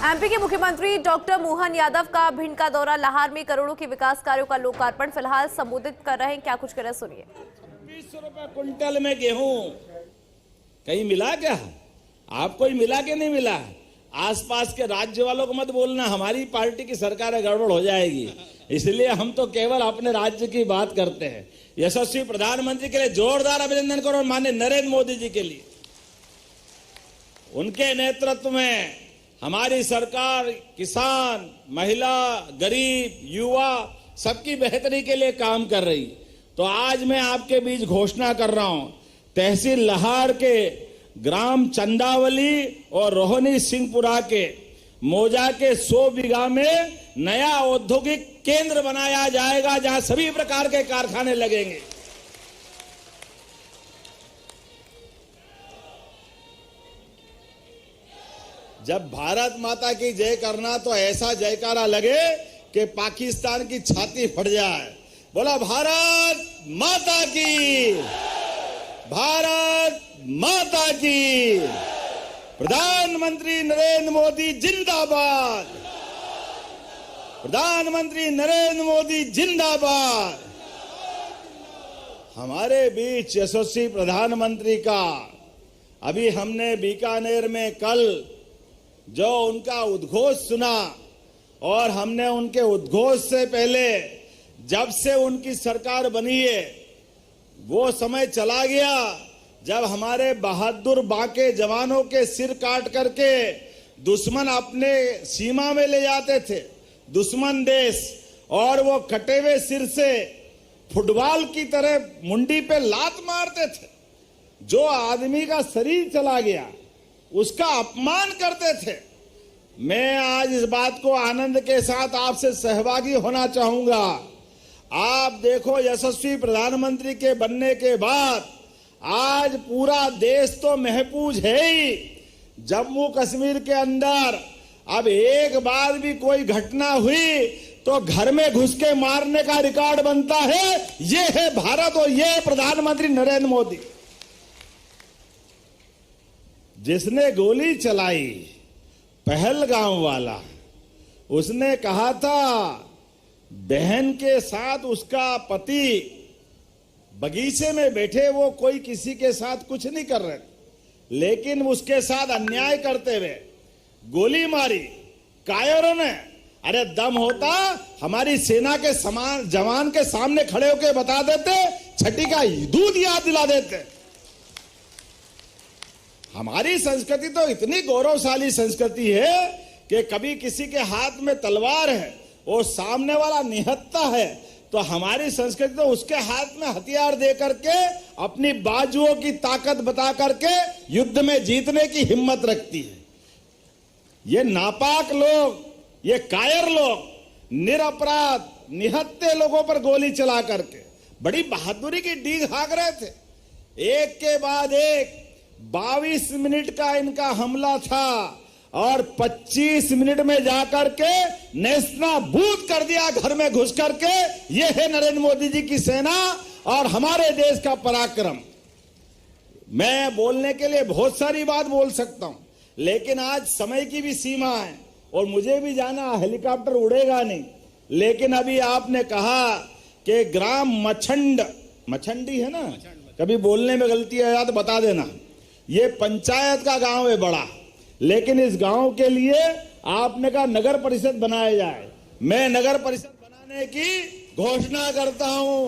MP के मुख्यमंत्री doctor Mohan Yadav का भिंड का दौरा, लाहौर में करोड़ों के विकास कार्यों का लोकार्पण। फिलहाल संबोधित कर रहे हैं, क्या कुछ कह रहे हैं सुनिए। 20 रुपए क्विंटल में गेहूं कहीं मिला क्या? आपको ही मिला कि नहीं मिला? आसपास के राज्य वालों को मत बोलना हमारी पार्टी की सरकार है, गड़बड़ हो जाएगी। इसलिए हम तो केवल अपने राज्य की बात करते हैं। यशस्वी प्रधानमंत्री के लिए जोरदार अभिनंदन करो, माननीय नरेंद्र मोदी जी के लिए। उनके नेतृत्व में हमारी सरकार किसान, महिला, गरीब, युवा सबकी बेहतरी के लिए काम कर रही। तो आज मैं आपके बीच घोषणा कर रहा हूं, तहसील लाहौर के ग्राम चंदावली और रोहनी सिंहपुरा के मौजा के 100 बीघा में नया औद्योगिक केंद्र बनाया जाएगा, जहां सभी प्रकार के कारखाने लगेंगे। जब भारत माता की जय करना तो ऐसा जयकारा लगे कि पाकिस्तान की छाती फट जाए। बोला भारत माता की, भारत माता की। प्रधानमंत्री नरेंद्र मोदी जिंदाबाद, प्रधानमंत्री नरेंद्र मोदी जिंदाबाद। हमारे बीच यशस्वी प्रधानमंत्री का अभी हमने बीकानेर में कल जो उनका उद्घोष सुना, और हमने उनके उद्घोष से पहले जब से उनकी सरकार बनी है वो समय चला गया जब हमारे बहादुर बांके जवानों के सिर काट करके दुश्मन अपने सीमा में ले जाते थे, दुश्मन देश, और वो कटे हुए सिर से फुटबॉल की तरह मुंडी पे लात मारते थे। जो आदमी का शरीर चला गया उसका अपमान करते थे। मैं आज इस बात को आनंद के साथ आपसे सहभागी होना चाहूंगा। आप देखो, यशस्वी प्रधानमंत्री के बनने के बाद आज पूरा देश तो महफूज है ही। जम्मू कश्मीर के अंदर अब एक बार भी कोई घटना हुई तो घर में घुस के मारने का रिकॉर्ड बनता है। ये है भारत और ये है प्रधानमंत्री नरेंद्र मोदी। जिसने गोली चलाई पहलगाम वाला, उसने कहा था बहन के साथ उसका पति बगीचे में बैठे, वो कोई किसी के साथ कुछ नहीं कर रहे, लेकिन उसके साथ अन्याय करते हुए गोली मारी कायरों ने। अरे दम होता हमारी सेना के जवान के सामने खड़े होकर बता देते, छठी का दूध याद दिला देते। हमारी संस्कृति तो इतनी गौरवशाली संस्कृति है कि कभी किसी के हाथ में तलवार है और सामने वाला निहत्था है तो हमारी संस्कृति तो उसके हाथ में हथियार दे करके अपनी बाजुओं की ताकत बता करके युद्ध में जीतने की हिम्मत रखती है। ये नापाक लोग, ये कायर लोग निरपराध निहत्थे लोगों पर गोली चला करके बड़ी बहादुरी की डींग हाँक रहे थे। एक के बाद एक 22 मिनट का इनका हमला था और 25 मिनट में जाकर के नेस्तनाबूद कर दिया घर में घुस करके। ये है नरेंद्र मोदी जी की सेना और हमारे देश का पराक्रम। मैं बोलने के लिए बहुत सारी बात बोल सकता हूं, लेकिन आज समय की भी सीमा है और मुझे भी जाना, हेलीकॉप्टर उड़ेगा नहीं। लेकिन अभी आपने कहा कि ग्राम मछंडी है ना, कभी बोलने में गलती है तो बता देना। ये पंचायत का गांव है बड़ा, लेकिन इस गांव के लिए आपने कहा नगर परिषद बनाया जाए। मैं नगर परिषद बनाने की घोषणा करता हूं।